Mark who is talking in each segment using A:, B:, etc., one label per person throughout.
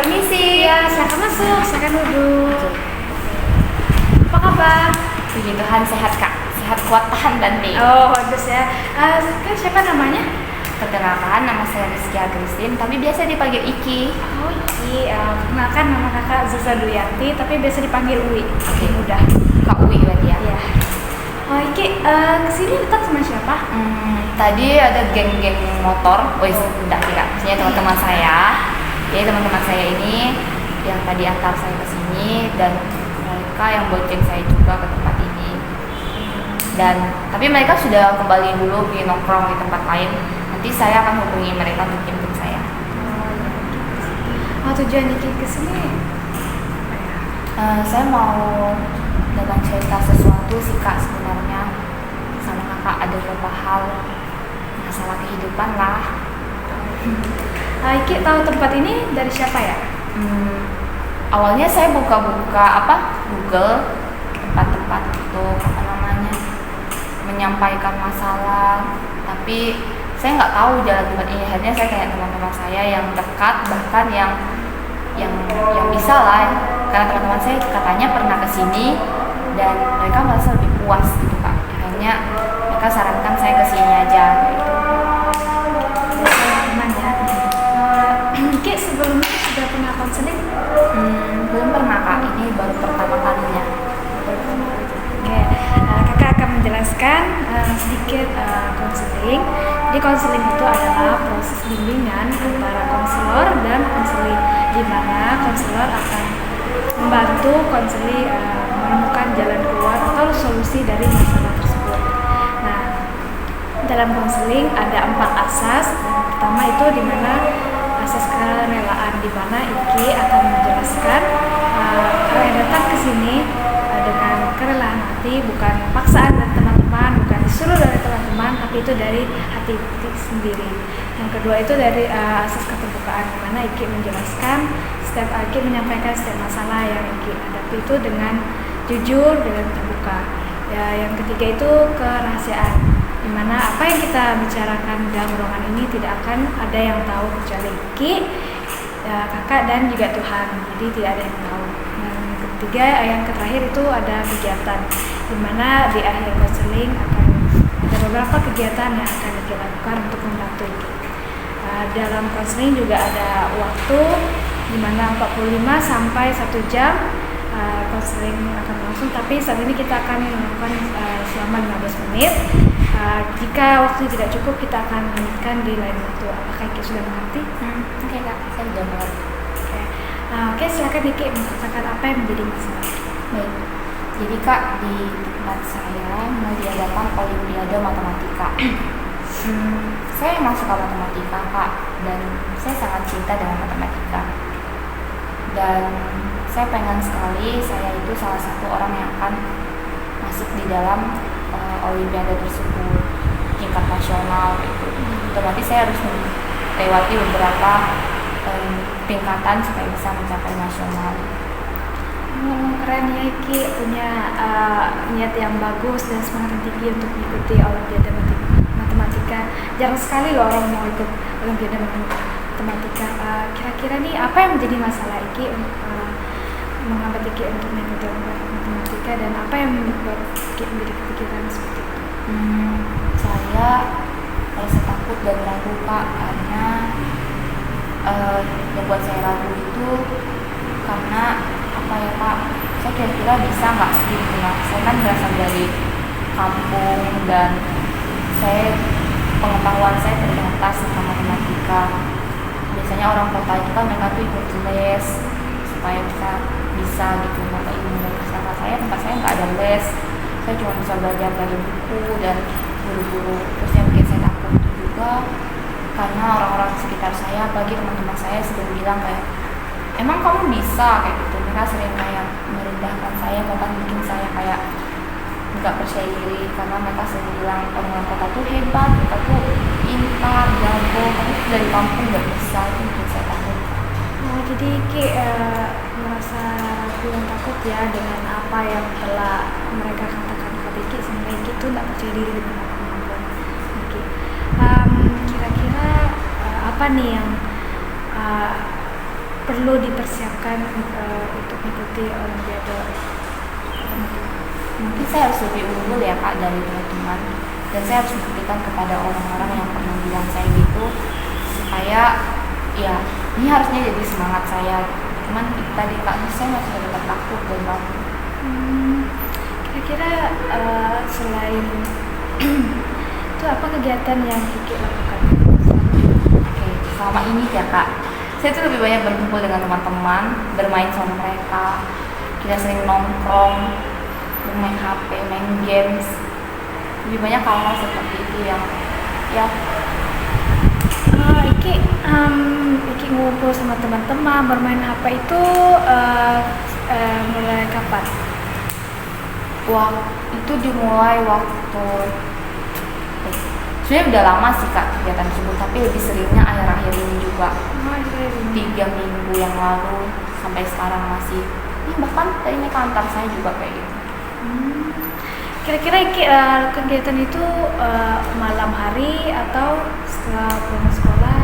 A: Permisi.
B: Ya, silakan masuk, silakan duduk. Apa kabar?
A: Puji Tuhan sehat kak, sehat kuat tahan banting.
B: Oh, bagus ya. Siapa namanya?
A: Perkenalkan, nama saya Rizkia Christine, tapi biasa dipanggil Iki.
B: Oh, Iki. Perkenalkan, nama kakak Zaza Duyanti, tapi biasa dipanggil Uwi.
A: Oke.
B: Mudah.
A: Kak Uwi berarti ya?
B: Iya. Oh, Iki, kesini dekat sama siapa?
A: Tadi ada geng-geng motor, udah kira, maksudnya teman-teman saya. Jadi teman-teman saya ini yang tadi antar saya ke sini dan mereka yang bonceng saya juga ke tempat ini. Tapi mereka sudah kembali dulu pergi nongkrong di tempat lain. Nanti saya akan hubungi mereka untuk jemput saya.
B: Tujuan Iki kesini?
A: Saya mau dengan cerita sesuatu sih kak sebenarnya sama kakak, ada beberapa hal masalah kehidupan lah.
B: Iki tahu tempat ini dari siapa ya?
A: Awalnya saya buka-buka Google tempat-tempat untuk menyampaikan masalah, tapi saya nggak tahu jalan tempat ini. Akhirnya saya kayak teman-teman saya yang dekat, bahkan yang bisa lah, karena teman-teman saya katanya pernah kesini dan mereka merasa lebih puas gitu kak. Akhirnya mereka sarankan saya kesini aja gitu.
B: Teman ya. Iki sebelumnya sudah pernah konseling?
A: Belum pernah kak, ini baru pertama kalinya.
B: Oke, kakak akan menjelaskan sedikit konseling. Jadi konseling itu adalah proses bimbingan antara konselor dan konseli, di mana konselor akan membantu konseli menemukan jalan keluar atau solusi dari masalah tersebut. Nah, dalam konseling ada 4 asas. Yang pertama itu di mana asas kerelaan, di mana Iki akan menjelaskan orang yang datang ke sini dengan kerelaan hati, bukan paksaan dari teman-teman, bukan disuruh dari teman-teman, tapi itu dari hati Iki sendiri. Yang kedua itu dari asas keterbukaan, di mana Iki menjelaskan setiap Iki menyampaikan setiap masalah yang Iki hadapi itu dengan jujur, dengan terbuka. Ya, yang ketiga itu kerahasiaan, di mana apa yang kita bicarakan dalam ruangan ini tidak akan ada yang tahu kecuali Iki, kakak dan juga Tuhan. Jadi tidak ada yang tahu. Yang ketiga, yang terakhir itu ada kegiatan, di mana di akhir konseling akan ada beberapa kegiatan yang akan Iki lakukan untuk membantu Iki. Dalam konseling juga ada waktu di mana 45 sampai 1 jam konseling akan berlangsung, tapi saat ini kita akan melakukan selama 15 menit. Jika waktu tidak cukup, kita akan lanjutkan di lain waktu. Apakah Iki sudah mengerti?
A: Oke kak, saya sudah mengerti.
B: Oke, silakan Iki mengatakan apa yang menjadi masalah.
A: Baik, jadi kak, di tempat saya mau diadakan Olimpiade Matematika. Saya emang suka matematika kak, dan saya sangat cinta dengan matematika. Dan saya pengen sekali saya itu salah satu orang yang akan masuk di dalam Olimpiade tersebut tingkat nasional gitu. Otomatis saya harus melewati beberapa tingkatan supaya bisa mencapai nasional.
B: Keren ya, Iki punya niat yang bagus dan semangat yang tinggi untuk mengikuti Olimpiade Matematika. Jarang sekali loh orang mau ikut Olimpiade Matematika. Kira-kira nih apa yang menjadi masalah Iki menghambat Iki untuk mengikuti Olimpiade Matematika, dan apa yang membuat Iki menjadi kepikiran seperti itu?
A: Saya merasa takut dan ragu kak, karena yang buat saya ragu itu karena apa ya kak, saya kira-kira bisa nggak sih gitu. Saya kan berasal dari kampung dan pengetahuan saya terbatas tentang matematika. Biasanya orang kota itu kan mereka tuh ikut les supaya bisa gitu mata ilmu mereka. Sama saya, tempat saya nggak ada les, saya cuma bisa belajar dari buku dan guru-guru. Terus yang bikin saya takut itu juga karena orang-orang sekitar saya, bagi teman-teman saya sering bilang kayak, emang kamu bisa kayak gitu. Mereka sering kayak merendahkan saya, bahkan bikin saya kayak nggak percaya diri, karena mereka sering bilang orang kota tuh hebat, mereka tuh pintar, jago, kamu dari kampung nggak bisa. Itu bikin saya takut.
B: Jadi Iki merasa ragu dan takut ya dengan apa yang telah mereka katakan kepada Iki, sehingga Iki tuh nggak percaya diri dengan kemampuan Iki. Kira-kira apa nih yang perlu dipersiapkan untuk mengikuti Olimpiade?
A: Mungkin saya harus lebih unggul ya Kak dari teman-teman, dan saya harus buktikan kepada orang-orang yang pernah bilang saya gitu, supaya ya ini harusnya jadi semangat saya. Cuman tadi Kak, saya masih tetap takut dan ragu.
B: Kira-kira selain itu apa kegiatan yang Kiki lakukan?
A: Oke, selama ini ya Kak, saya tuh lebih banyak berkumpul dengan teman-teman, bermain sama mereka. Kita sering nongkrong, bermain HP, main games. Lebih banyak hal-hal seperti itu yang ya.
B: Iki ngumpul sama teman-teman bermain HP itu mulai kapan?
A: Itu dimulai waktu sebenarnya udah lama sih Kak kegiatan tersebut, tapi lebih seringnya akhir-akhir ini juga. 3 minggu yang lalu sampai sekarang masih. Ini bahkan tadinya kantor saya juga kayak gitu.
B: Kira-kira kegiatan itu malam hari atau setelah pulang sekolah?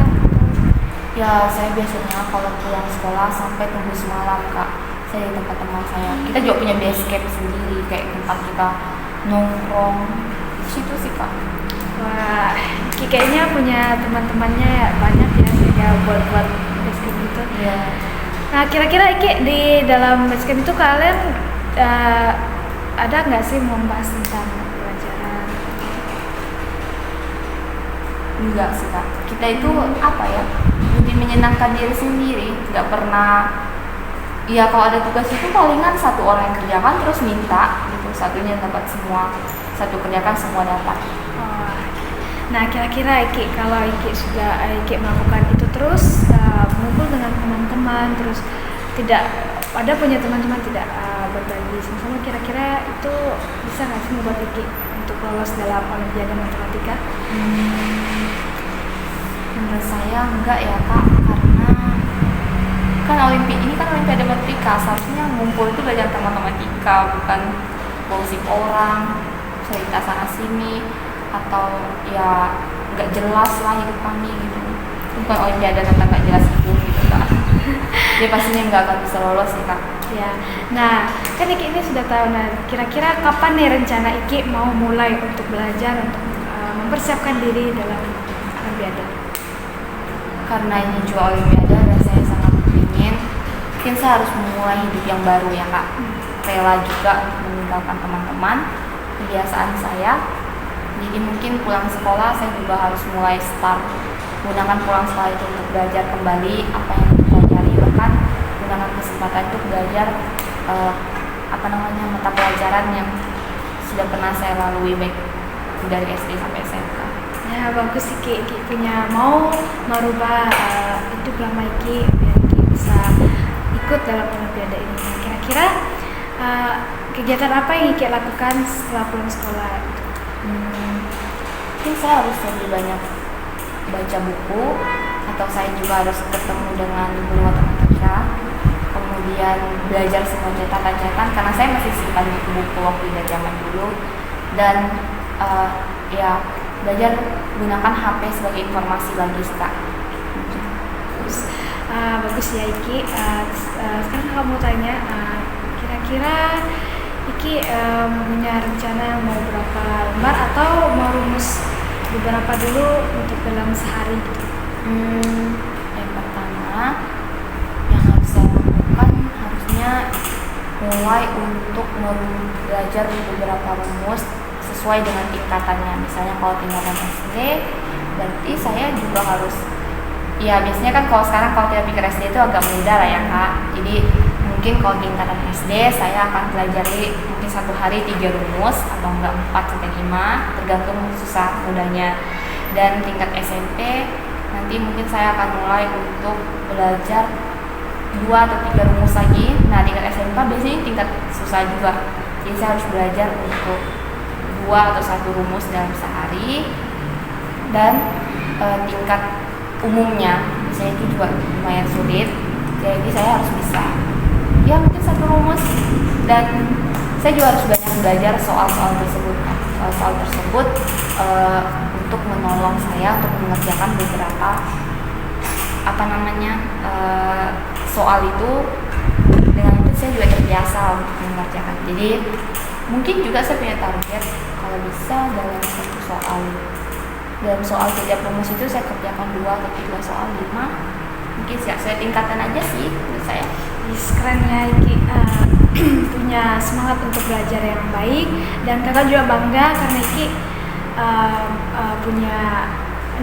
A: Ya saya biasanya kalau pulang sekolah sampai tunggu semalam Kak. Saya di tempat teman saya. Kita juga punya base camp sendiri, kayak tempat kita nongkrong. Di situ sih Kak.
B: Wah, kayaknya punya teman-temannya banyak ya, sehingga buat base camp itu.
A: Iya.
B: Nah, kira-kira di dalam base camp itu kalian ada nggak sih membahas tentang pelajaran?
A: Enggak sih Kak. Kita itu apa ya? Lebih menyenangkan diri sendiri. Nggak pernah. Ya kalau ada tugas itu palingan satu orang yang kerjakan terus minta gitu, satunya dapat semua, satu kerjakan semua dapat.
B: Nah kira-kira kalau sudah melakukan itu terus mengumpul dengan teman-teman, terus tidak ada punya teman-teman tidak berbagi sama-sama, kira-kira itu bisa nggak sih membuat untuk lolos dalam Olimpiade Matematika?
A: Menurut saya enggak ya Kak, karena kan ini kan Olimpiade Matematika, seharusnya ngumpul itu belajar matematika, bukan gosip orang, cerita sana sini, atau ya nggak jelas lah hidup kami gitu. Bukan Olimpiade tentang nggak jelas itu gitu Kak. Dia pastinya nggak akan bisa lolos sih Kak.
B: Ya, nah kan Iki ini sudah tahu. Nah kira-kira kapan nih rencana Iki mau mulai untuk belajar untuk mempersiapkan diri dalam Olimpiade?
A: Karena ini juga Olimpiade dan saya sangat ingin, mungkin saya harus memulai hidup yang baru ya Kak. Rela juga meninggalkan teman-teman, kebiasaan saya. Jadi mungkin pulang sekolah saya juga harus mulai start gunakan pulang sekolah itu untuk belajar kembali apa yang dipelajari, bahkan gunakan kesempatan untuk belajar mata pelajaran yang sudah pernah saya lalui baik dari SD sampai SMK.
B: Ya bagus sih Ki punya mau merubah hidup lama Ki biar Ki bisa ikut dalam Olimpiade ini. Kira-kira kegiatan apa yang Ki lakukan setelah pulang sekolah?
A: Mungkin saya harus lebih banyak baca buku, atau saya juga harus ketemu dengan guru matematika, kemudian belajar semua catatan-catatan karena saya masih simpan buku-buku waktu dari zaman dulu, dan ya belajar gunakan HP sebagai informasi lagi Kak.
B: Bagus ya Iki. Sekarang kalau mau tanya, kira-kira Iki punya rencana mau berapa lembar atau mau rumus beberapa dulu untuk dalam sehari gitu?
A: Yang pertama yang harus saya lakukan harusnya mulai untuk belajar beberapa rumus sesuai dengan tingkatannya. Misalnya kalau tingkatan SD, berarti saya juga harus, ya biasanya kan kalau sekarang kalau kita pikir SD itu agak mudah lah ya Kak. Jadi mungkin kalau tingkatan SD saya akan pelajari mungkin satu hari 3 rumus atau enggak 4 sampai 5, tergantung susah mudahnya. Dan tingkat SMP nanti mungkin saya akan mulai untuk belajar 2 atau 3 rumus lagi. Nah tingkat SMK biasanya tingkat susah juga, jadi saya harus belajar untuk 2 atau 1 rumus dalam sehari. Dan tingkat umumnya biasanya itu juga lumayan sulit, jadi saya harus bisa ya mungkin 1 rumus. Dan saya juga harus banyak belajar soal-soal tersebut untuk menolong saya untuk mengerjakan beberapa soal itu, dengan itu saya juga terbiasa untuk mengerjakan. Jadi mungkin juga saya punya target kalau bisa dalam soal kerja promosi itu saya kerjakan 2 atau 3 soal 5, mungkin saya tingkatkan aja sih menurut saya.
B: Keren ya Iki, punya semangat untuk belajar yang baik, dan kakak juga bangga karena Iki punya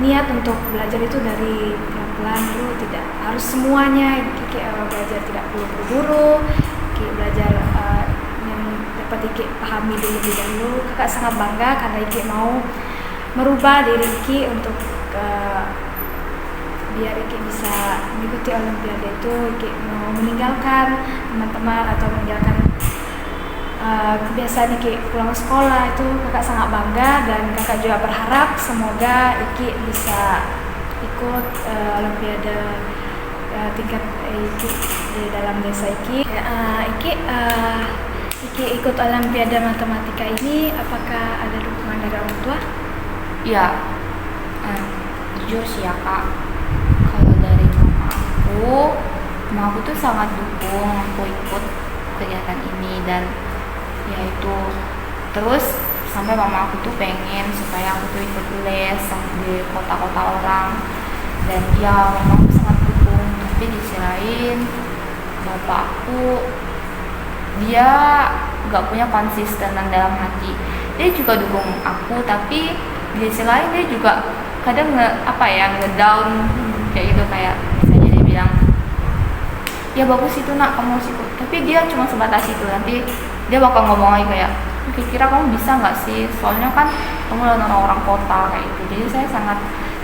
B: niat untuk belajar itu dari pelan-pelan dulu, tidak harus semuanya. Iki belajar tidak perlu buru-buru, Iki belajar yang dapat Iki pahami dulu lebih dahulu. Kakak sangat bangga karena Iki mau merubah diri Iki untuk biar Iki bisa mengikuti Olimpiade itu. Iki mau meninggalkan teman-teman atau meninggalkan kebiasaan Iki pulang sekolah itu. Kakak sangat bangga, dan kakak juga berharap semoga Iki bisa ikut Olimpiade tingkat Iki di dalam desa Iki. Iki ikut Olimpiade matematika ini, apakah ada dukungan dari orang tua?
A: Ya, jujur sih ya Kak, kalau dari mama aku tuh sangat dukung aku ikut kegiatan ini, dan ya itu terus sampai mama aku tuh pengen supaya aku tuh ikut les di kota-kota orang, dan ya mama aku sangat dukung. Tapi di sisi lain bapak aku dia gak punya konsistenan dalam hati, dia juga dukung aku, tapi di sisi lain dia juga kadang ngedown kayak gitu, kayak misalnya dia bilang ya bagus itu nak kamu harus ikut, tapi dia cuma sebatas itu. Nanti dia bakal ngomong lagi kayak kira kamu bisa nggak sih, soalnya kan kamu orang kota kayak gitu. Jadi saya sangat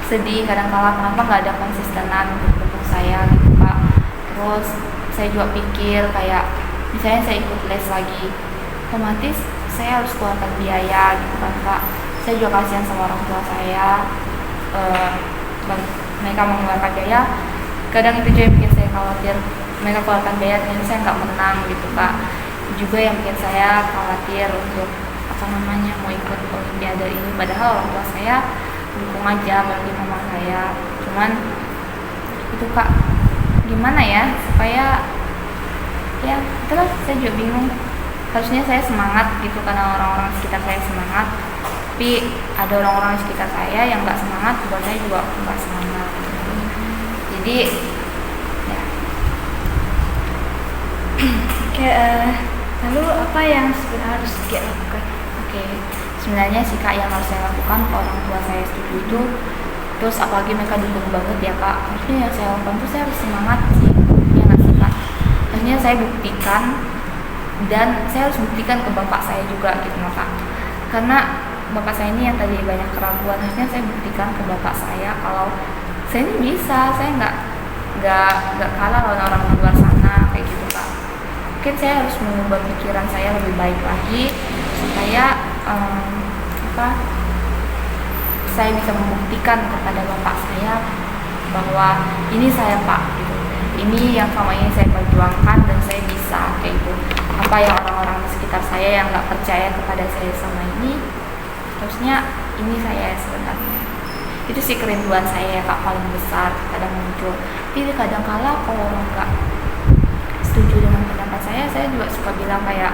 A: sedih kadang-kala kenapa nggak ada konsistenan untuk saya gitu Kak. Terus saya juga pikir kayak misalnya saya ikut les lagi, otomatis saya harus keluarkan biaya gitu kan Kak. Saya juga kasihan sama orang tua saya, mereka mengeluarkan biaya, kadang itu juga yang bikin saya khawatir. Mereka keluarkan biaya dan saya nggak menang gitu Kak. Juga yang bikin saya khawatir untuk mau ikut Olimpiade ini, padahal orang tua saya dukung aja, apalagi mama saya. Cuman itu Kak, gimana ya supaya ya itulah, saya juga bingung. Harusnya saya semangat gitu karena orang-orang sekitar saya semangat, tapi ada orang-orang di sekitar saya yang nggak semangat, buat saya juga nggak semangat. Jadi ya.
B: Oke, lalu apa yang sebenarnya harus Ki lakukan?
A: Oke, sebenarnya sih Kak yang harus saya lakukan kalau orang tua saya setuju itu, terus apalagi mereka dukung banget ya Kak, harusnya yang saya lakukan tuh saya harus semangat sih, ya nggak sih Kak? Harusnya saya buktikan, dan saya harus buktikan ke bapak saya juga gitu loh Kak. Karena bapak saya ini yang tadi banyak keraguan, harusnya saya buktikan ke bapak saya kalau saya ini bisa, saya nggak kalah lawan orang di luar sana kayak gitu Kak. Mungkin saya harus mengubah pikiran saya lebih baik lagi supaya saya bisa membuktikan kepada bapak saya bahwa ini saya Pak gitu, ini yang selama ini saya perjuangkan dan saya bisa kayak gitu. Apa yang orang-orang di sekitar saya yang nggak percaya kepada saya selama ini, harusnya ini saya sebenarnya. Itu sih kerinduan saya ya Kak, paling besar kadang muncul. Tapi kadang kala kalau orang nggak setuju dengan pendapat saya juga suka bilang kayak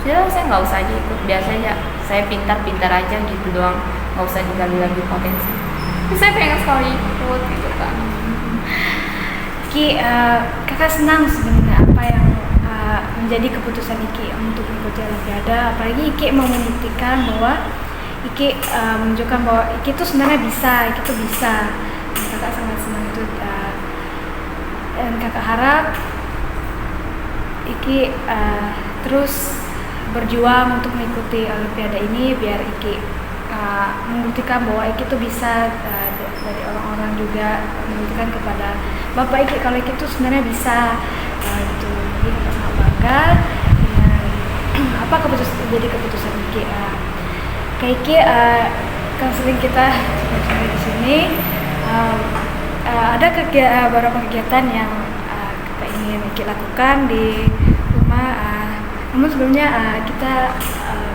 A: sudah saya nggak usah aja ikut, biasa aja saya pintar-pintar aja gitu doang, nggak usah digali lagi potensi. Tapi saya pengen sekali ikut gitu Kak.
B: Ki, kakak senang sebenarnya apa yang menjadi keputusan Iki untuk mengikuti Olimpiade, apalagi Iki mau membuktikan bahwa Iki menunjukkan bahwa Iki itu sebenarnya bisa, Iki itu bisa. Dan kakak sangat senang itu, dan kakak harap Iki terus berjuang untuk mengikuti Olimpiade ini biar Iki membuktikan bahwa Iki itu bisa, dari orang-orang juga membuktikan kepada bapak Iki kalau Iki itu sebenarnya bisa gitu. Jadi kakak sangat bangga dengan apa keputusan Iki. Kayak Iki konseling kita sampai di sini, ada beberapa kegiatan yang kakak ingin Iki lakukan di rumah. Namun sebelumnya kita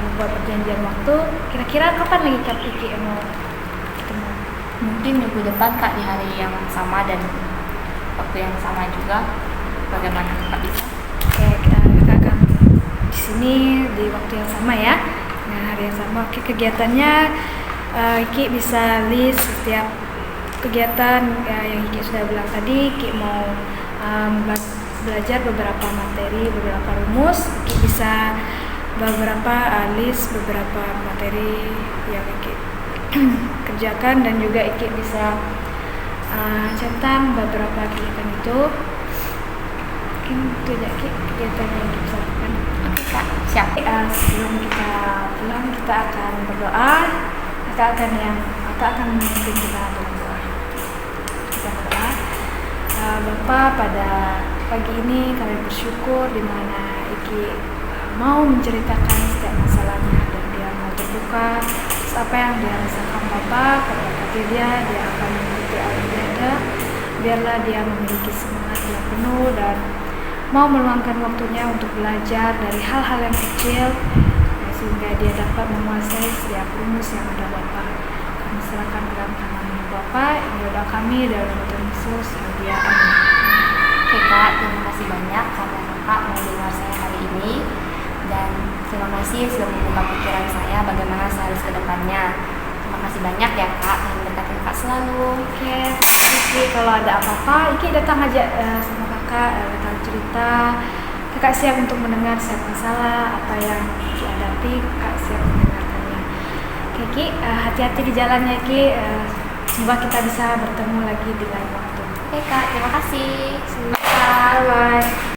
B: membuat perjanjian waktu. Kira-kira kapan lagi Kak Iki mau ketemu?
A: Mungkin minggu depan Kak, di hari yang sama dan waktu yang sama juga. bagaimana kakak bisa?
B: Oke, kakak akan di sini di waktu yang sama ya. Nah, hari yang sama. Oke, kegiatannya Ki bisa list setiap kegiatan yang Ki sudah bilang tadi. Ki mau belajar beberapa materi, beberapa rumus. Ki bisa list beberapa materi yang Ki kerjakan, dan juga Ki bisa centang beberapa kegiatan itu. Mungkin itu aja Ki kegiatan yang Ki bisa lakukan.
A: Oke kak, siap.
B: Sebelum kita pulang, kita akan berdoa. Kakak akan memimpin kita dalam doa. Kita berdoa. Bapa, pada pagi ini kami bersyukur di mana Iki mau menceritakan setiap masalahnya, dan dia mau terbuka atas apa yang dia rasakan. Bapa, berkati dia akan mengikuti Olimpiade. Biarlah dia memiliki semangat yang penuh dan mau meluangkan waktunya untuk belajar dari hal-hal yang kecil, sehingga dia dapat menguasai setiap rumus yang ada. Bapa, kami serahkan dalam tangan-Mu Bapa. Ini doa kami dalam nama Tuhan Yesus. Haleluya. Amin.
A: Oke kak, terima kasih banyak karena kakak mau dengar saya hari ini, dan terima kasih sudah membuka pikiran saya bagaimana saya harus ke depannya. Terima kasih banyak ya kak, dan berkati kakak selalu.
B: Oke, Iki, kalau ada apa-apa, Iki datang aja sama kakak, datang cerita. Kakak siap untuk mendengar setiap masalah, apa yang Iki hadapi, kakak siap mendengarkannya. Oke Ki, hati-hati di jalannya Ki. Semoga kita bisa bertemu lagi di lain waktu.
A: Oke kak, terima kasih.
B: Bye bye.